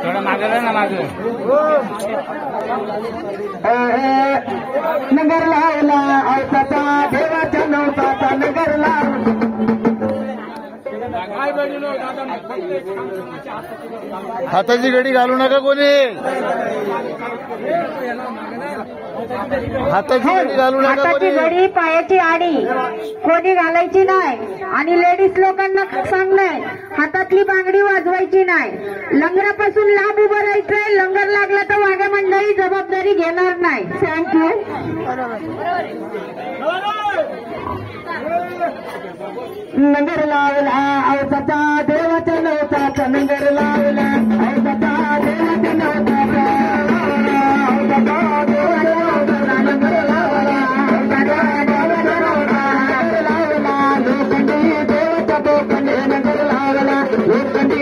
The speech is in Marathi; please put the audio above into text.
थोडं मागं ना मागं नगर लावला औसाचा देवाच्या नवसाचा नगर लावला हाताची घडी घालू नका कोणी हाताची घडी घालू नका हाताची कोणी घडी पायाची आडी कोणी घालायची नाही आणि लेडीज लोकांना सांगणंय हातातली बांगडी वाजवायची नाही लंगरापासून लांब उभं राहायचंय लंगर लागला तर वाघा मंडळी जबाबदारी घेणार नाही थँक्यू नगर लावला औसाचा देवाच्या नवसाचा नगर लावला औसाचा देवाच्या नवसाचा औसाचा देवाच्या नवसाचा नगर लावला औसाचा देवाच्या नवसाचा नगर लावला लोखंडी देवाच्या लोखंडी नगर लावला लोखंडी